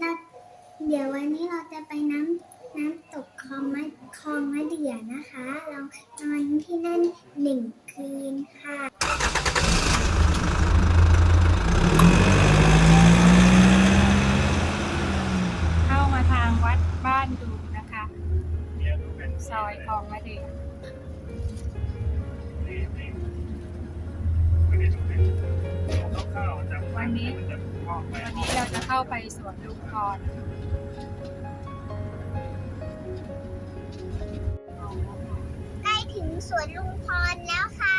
เราเดี๋ยววันนี้เราจะไปน้ำตกคลองมะเดื่อนะคะเรานอนที่นั่น1 คืนค่ะเข้ามาทางวัดบ้านดูนะคะซอยคลองมะเดื่อวันนี้เราจะเข้าไปสวนลุงพรใกล้ถึงสวนลุงพรแล้วค่ะ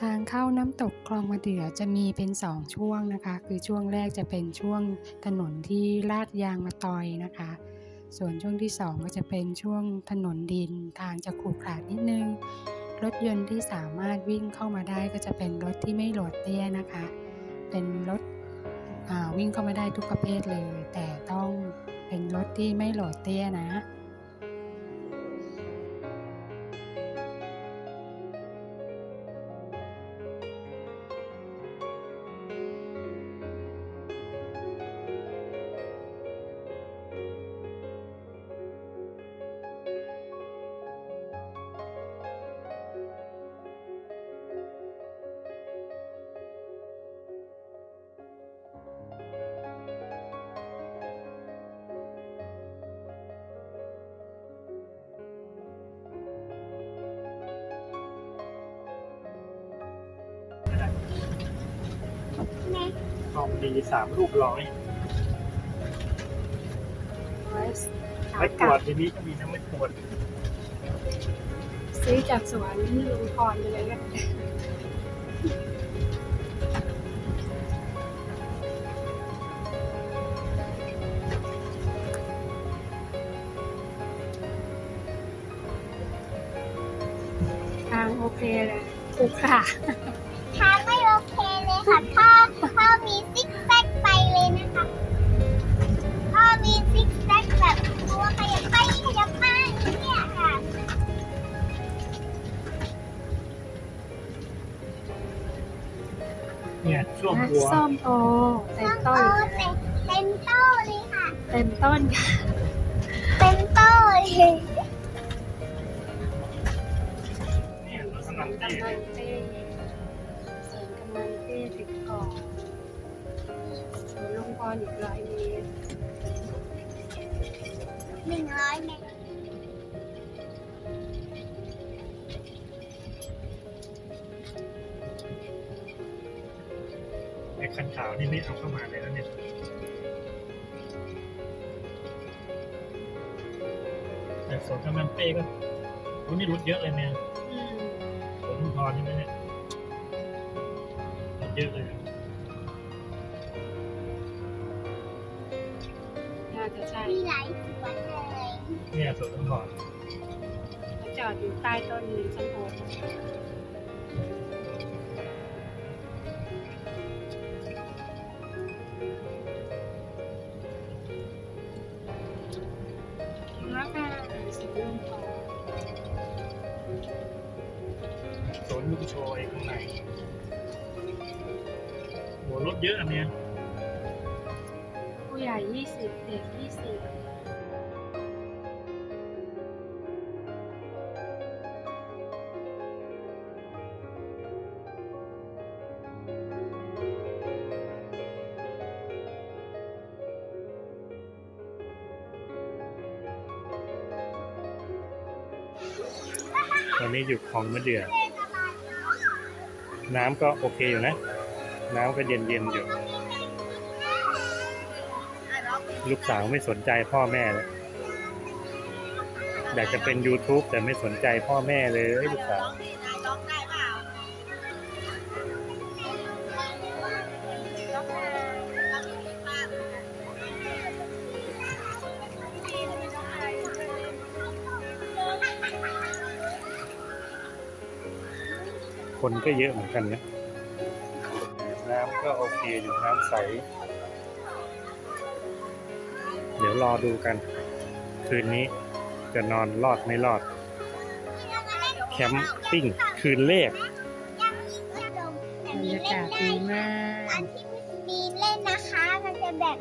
ทางเข้าน้ำตกคลองมะเดื่อจะมีเป็น2ช่วงนะคะคือช่วงแรกจะเป็นช่วงถนนที่ลาดยางมะตอยนะคะส่วนช่วงที่2ก็จะเป็นช่วงถนนดินทางจะขรุขระนิดนึงรถยนต์ที่สามารถวิ่งเข้ามาได้ก็จะเป็นรถที่ไม่โหลดเตี้ยนะคะเป็นรถวิ่งเข้ามาได้ทุกประเภทเลยแต่ต้องเป็นรถที่ไม่โหลดเตี้ยนะทองดี3 ลูก100ไม่ขวดทีนี้ก็มีนะไม่ขวดซื้อจากสวนลุงพรไปเลยก็ทางโอเคเลยถูกค่ะทางไม่โอเคเลยค่ะพ่อมีซิกแซกไปเลยนะคะพ่อมีซิกแซกแบบตัวขยับไปขยับมาเนี่ยค่ะเนี่ยช่วงหัวส้มโอเต็มต้นเต็มโต้เลยค่ะ เต็มต้นค่ะ เต็มโต้เลย เนี่ยรถกำลัง กำลังเต้สวนกำลังเต้ติดเกาะสวนลุงพรอีก100 เมตร100 เมตรไอ้คันขาวนี่ไม่เอาเข้ามาเลยแล้วเนี่ยแต่สวนกำลังเป้ก็นี่รถเยอะเลยเนี่ยสวนลุงพรใช่ไหมเนี่ยรถเยอะเลย น่าจะใช่ มีหลายสวนเลย เนี่ยสวนลุงพร เขาจอดอยู่ใต้ต้นนี้ส้มโอแล้วค่ะสวนลุงพร สวนลูกโชยข้างในโหรถเยอะอันเนี้ย ผู้ใหญ่20เด็ก20ตอนนี้อยู่คลองมะเดื่อน้ำก็โอเคอยู่นะน้ำก็เย็นๆอยู่ลูกสาวไม่สนใจพ่อแม่เลยอยากจะเป็น YouTube แต่ไม่สนใจพ่อแม่เลยลูกสาว คนก็เยอะเหมือนกันนะน้ำก็ ก็โอเคอยู่น้ำใส เดี๋ยวรอดูกัน คืนนี้จะนอนรอดไม่รอด แคมปิ้งคืนแรก บรรยากาศดีมาก อันที่มีเล่นนะคะ มันจะแบบ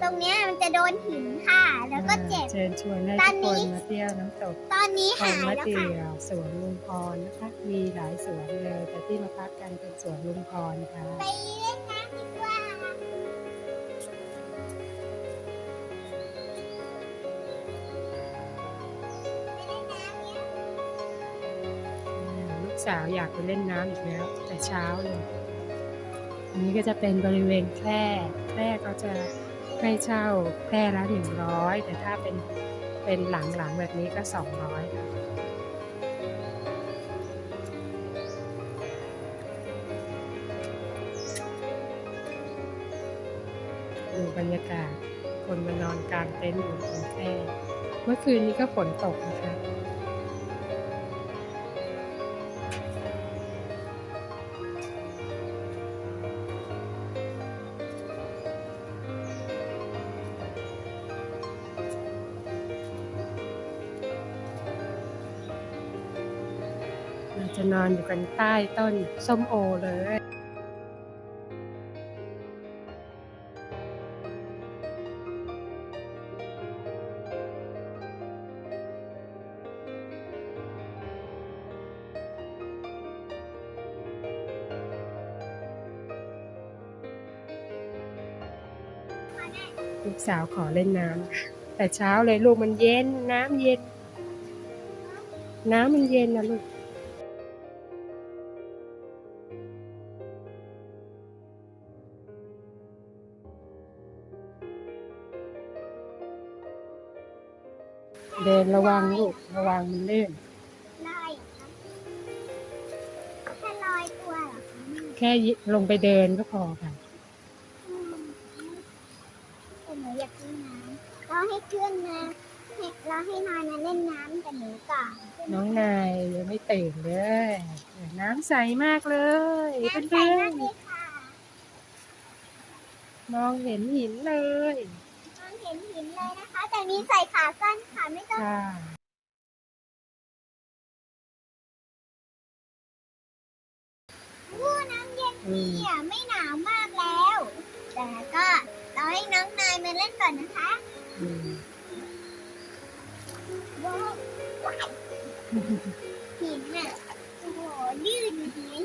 ตรงเนี้ยมันจะโดนหินค่ะ แล้วก็เจ็บ เชิญชวนให้ทุกคนมาเที่ยวน้ำตก ตอนนี้ คลอ หาง ย มะ แล้ว เดี่ ค่ะ ยวสวนลุงพรนะคะ มีหลายสวนเลย แต่ที่มาพักกันเป็นสวนลุงพรค่ะ ไปเล่นน้ำดีกว่าไปเล่นน้ำเนี่ย ลูกสาวอยากไปเล่นน้ำอีกแล้ว แต่เช้าเลย อันนี้ก็จะเป็นบริเวณแคร่ก็จะให้เช่าแคร่ละ100 แต่ถ้าเป็นหลังแบบนี้ก็200ค่ะดูบรรยากาศคนมานอนกลางเต็นท์อยู่บนแคร่เมื่อคืนนี้ก็ฝนตกนะคะ เราจะนอนอยู่กันใต้ต้นส้มโอเลย ลูกสาวขอเล่นน้ำแต่เช้าเลยลูกมันเย็น น้ำเย็น น้ำมันเย็นนะลูก เดินระวังลูก ระวังมันลื่น ลอยแค่ลอยตัวเหรอคะ แค่ลงไปเดินก็พอค่ะ แต่หนูอยากเล่นน้ำเราให้เพื่อนมาเราให้นายมาเล่นน้ำกับหนูก่อน น้องนายยังไม่ตื่นเลย น้ำใสมากเลย น้ำใส เพื่อ มาน กเลยค่ะ ๆมองเห็นหินเลย มองเห็นหินเลยนะคะ แต่มีใส่ขาสั้นค่ะไม่ต้อง ค่ะ วู้น้ำเย็นดีอ่ะไม่หนาวมากแล้ว แต่ก็เราให้น้องนายมาเล่นก่อนนะคะ อืม ว้าวหินอ่ะโอ้โหลื่นจริงๆหิน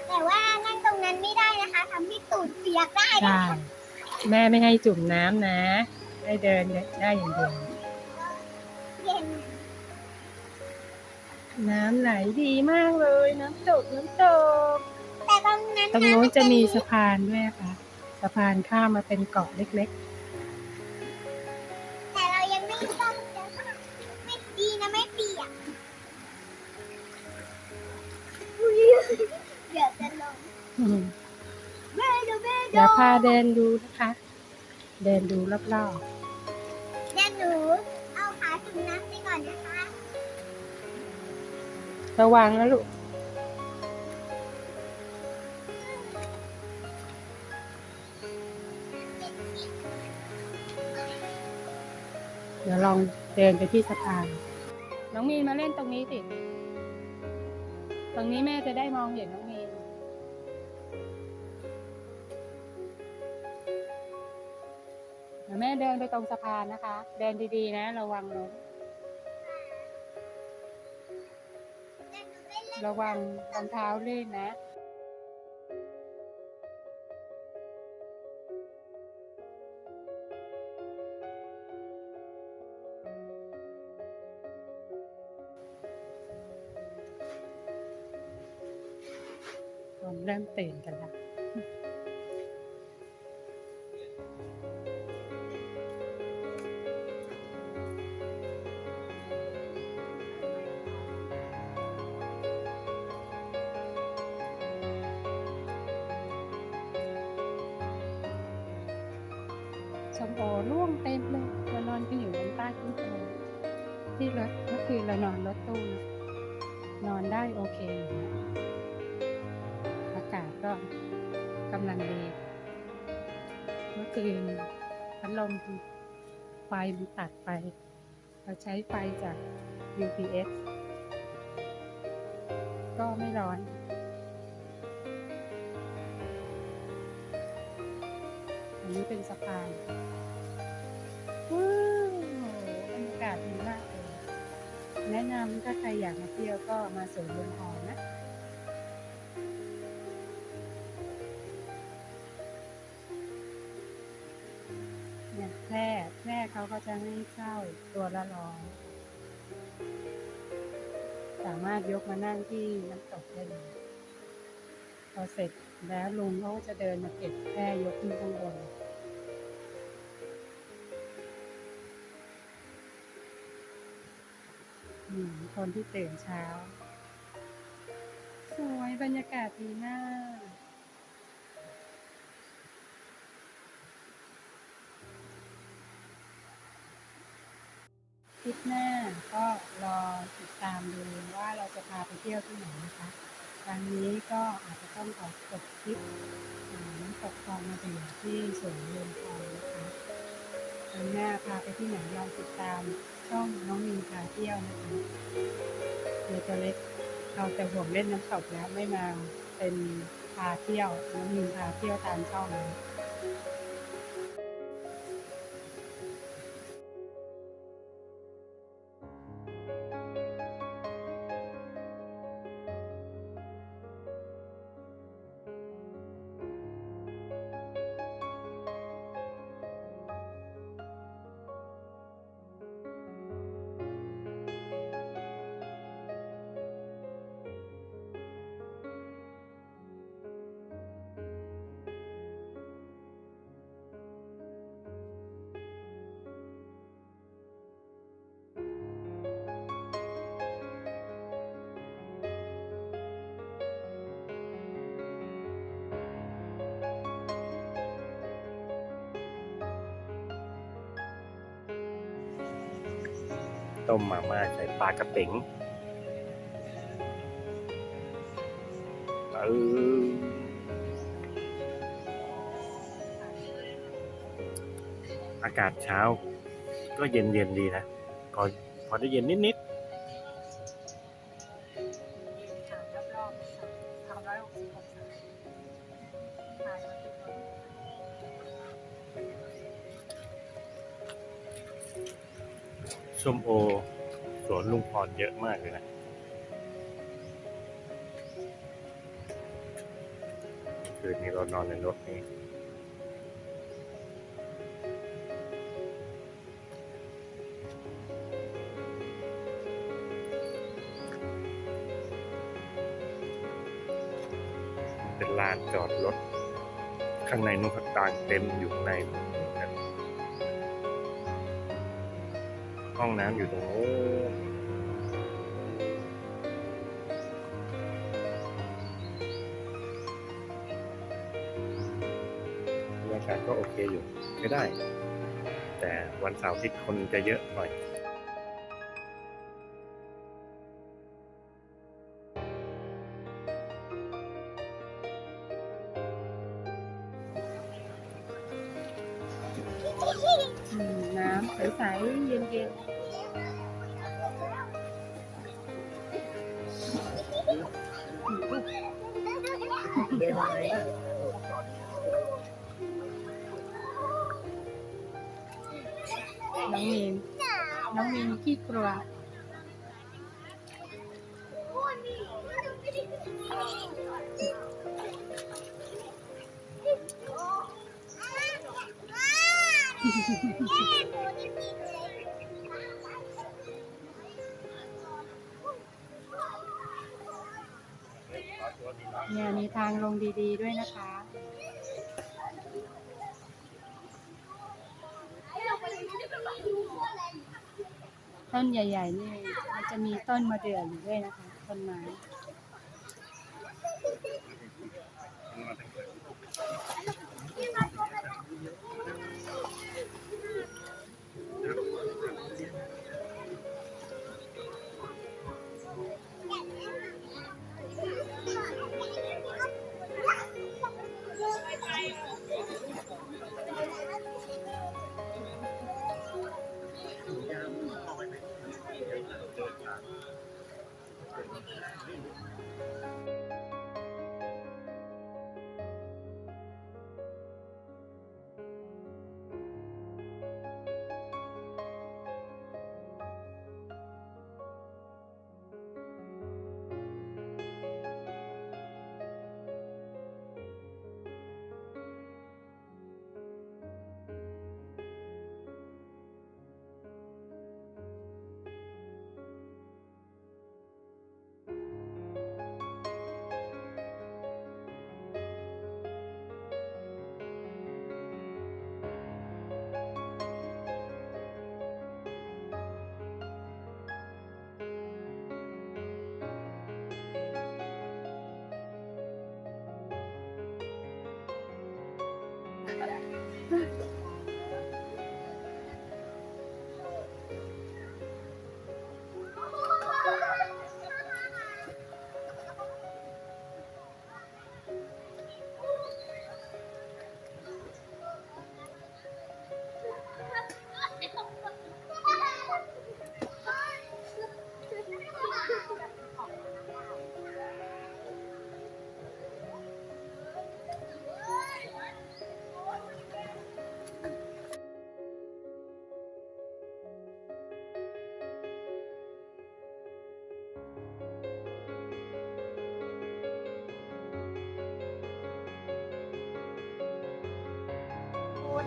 แต่ว่านั่งตรงนั้นไม่ได้นะคะทำให้ตูดเปียกได้นะ ใช่ แม่ไม่ให้จุ่มน้ำนะ ให้เดินได้อย่างเดียว เย็น น้ำไหลดีมากเลย น้ำตก แต่ตรงนั้น ตรงโน้นจะมี ำ สะพานด้วยค่ะ สะพานข้ามมาเป็นเกาะเล็ก แต่เรายังไม่ต้องจะไม่ดีนะไม่เปียกอุ๊ยเดี๋ยวจะลง ๆอืม แม่ดูแม่ดู เดี๋ยวพาเดินดูนะคะ เดินดูรอบ เดี๋ยวหนูเอาขาถึงน้ำไปก่อนนะคะ ๆ ระวังนะลูก เดี๋ยวลองเดินไปที่สะพาน น้องมีนมาเล่นตรงนี้สิ ตรงนี้แม่จะได้มองเห็นน้องมีน เดี๋ยวแม่เดินไปตรงสะพานนะคะ เดินดีๆนะ ระวังล้ม เดี๋ยวหนูไปเล่น ระวังรองเท้าลื่นนะ ผมเริ่มตื่นกันแล้ว ส้มโอร่วงเต็มเลยเรานอนกันอยู่บนใต้ต้นโพที่รถเมื่อคืนเรานอนรถตู้นะนอนได้โอเคอยู่นะ กำลังดีเมื่อคืนพัดลมไฟมันตัดไปเราใช้ไฟจาก UPS ก็ไม่ร้อนอันนี้เป็นสะพานว้าวบรรยากาศดีมากเลยแนะนำถ้าใครอยากมาเที่ยวก็มาสวนลุมพรนะเนี่ยแพร่เขาก็จะให้เช่าตัวละ100สามารถยกมานั่งที่น้ำตกได้เลยพอเสร็จแล้วลุงเขาก็จะเดินมาเก็บแพร่ยกขึ้นข้างบนคนที่ตื่นเช้าสวยบรรยากาศดีมากคลิปหน้าก็รอติดตามดูว่าเราจะพาไปเที่ยวที่ไหนนะคะครั้งนี้ก็อาจจะต้องขอจบคลิปน้ำตกคลองมะเดื่อที่สวนลุมพรนะคะครั้งหน้าพาไปที่ไหนลองติดตามช่องน้องมีนพาเที่ยวนะคะเดี๋ยวจะเล็กเราจะห่วงเล่นน้ำตกแล้วไม่มาเป็นพาเที่ยวน้องมีนพาเที่ยวตามช่องนะต้มมาม่าใส่ปลากระป๋งอากาศเช้าก็เย็นดีนะพอได้เย็นนิดส้มโอสวนลุงพรเยอะมากเลยนะคืนนี้เรานอนในรถนี่เป็นลานจอดรถข้างในนู้นก็ต่างเต็มอยู่ในห้องน้ำอยู่ตรงโน้นบรรยากาศก็โอเคอยู่ใช้ได้ แต่วันเสาร์อาทิตย์คนจะเยอะหน่อยน้ำใสๆเย็นๆน้องมีนขี้กลัวเนี่ยมีทางลงดีๆด้วยนะคะต้นใหญ่ๆนี่มันจะมีต้นมะเดื่ออยู่ด้วยนะคะต้นไม้ น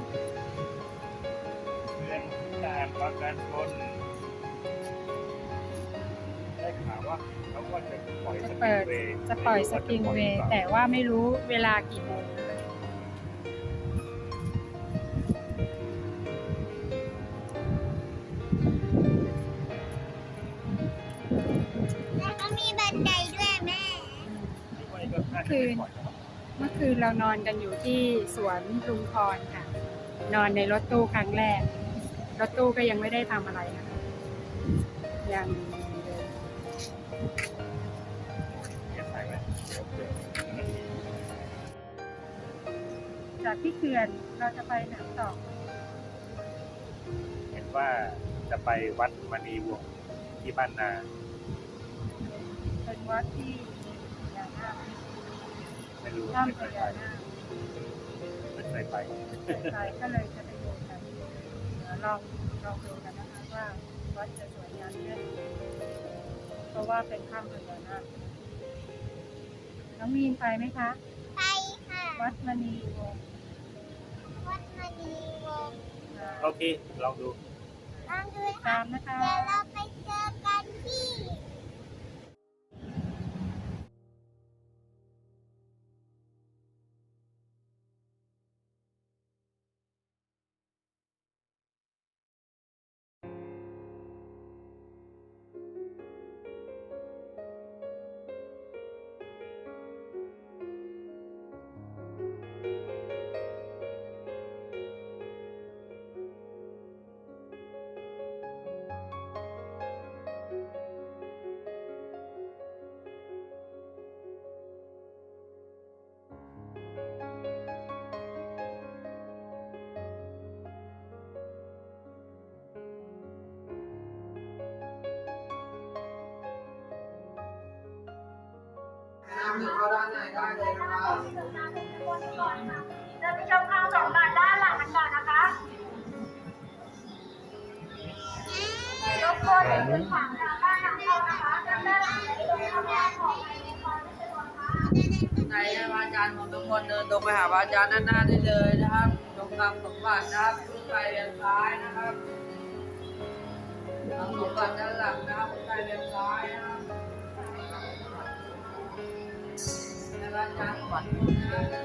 เพื่อนการประกันชนได้ข่าวว่าเขาก็จะปล่อยสปริงเวย์ จะปล่อยสปริงเวย์แต่ว่าไม่รู้เวลากี่โมง แล้วก็มีบันไดด้วยแม่ เมื่อคืนเรานอนกันอยู่ที่สวนลุงพรค่ะ นอนในรถตู้ครั้งแรก รถตู้ก็ยังไม่ได้ทำอะไรนะคะยังเดิน ใส่ไหมเดี๋ยวเผื่อ จากที่เขื่อนเราจะไปไหนต่อ เห็นว่าจะไปวัดมณีวงศ์ที่บ้านนา เป็นวัดที่พญานาค ไม่รู้ ถ้ำ ไม่ พ เคยไป ญานาค ไม่เคยไป ไปก็เลยจะไปดูกันเดี๋ยวลองดูกันนะคะว่าวัดจะสวยงามแค่ไหนเพราะว่าเป็นถ้ำพญานาคน้องมีนไปไหมคะ ไปค่ะ วัดมณีวงศ์ วัดมณีวงศ์ โอเค ลองดู ลองดูนะ ตา คะ มนะคะ เดี๋ยวเราไปเจอกันที่ เข้าด้านในได้เลยนะครับ เดินไปชมคลองสองบาทด้านหลังกันก่อนนะคะรบกวนอย่าลืมฝังทางด้านหลังเข้านะคะด้านหลังจะได้ลงทำงานของในความไม่สะดวกค่ะ ในพระอาจารย์ของทุกคนเดินตรงไปหาพระอาจารย์ด้านหน้าได้เลยนะครับตรงตามสมบัตินะครับขึ้นไปเลี้ยวซ้ายนะครับตามสมบัติด้านหลังนะครับขึ้นไปเลี้ยวซ้ายนะครับในพระอาจารย์สวรรค์นะครับ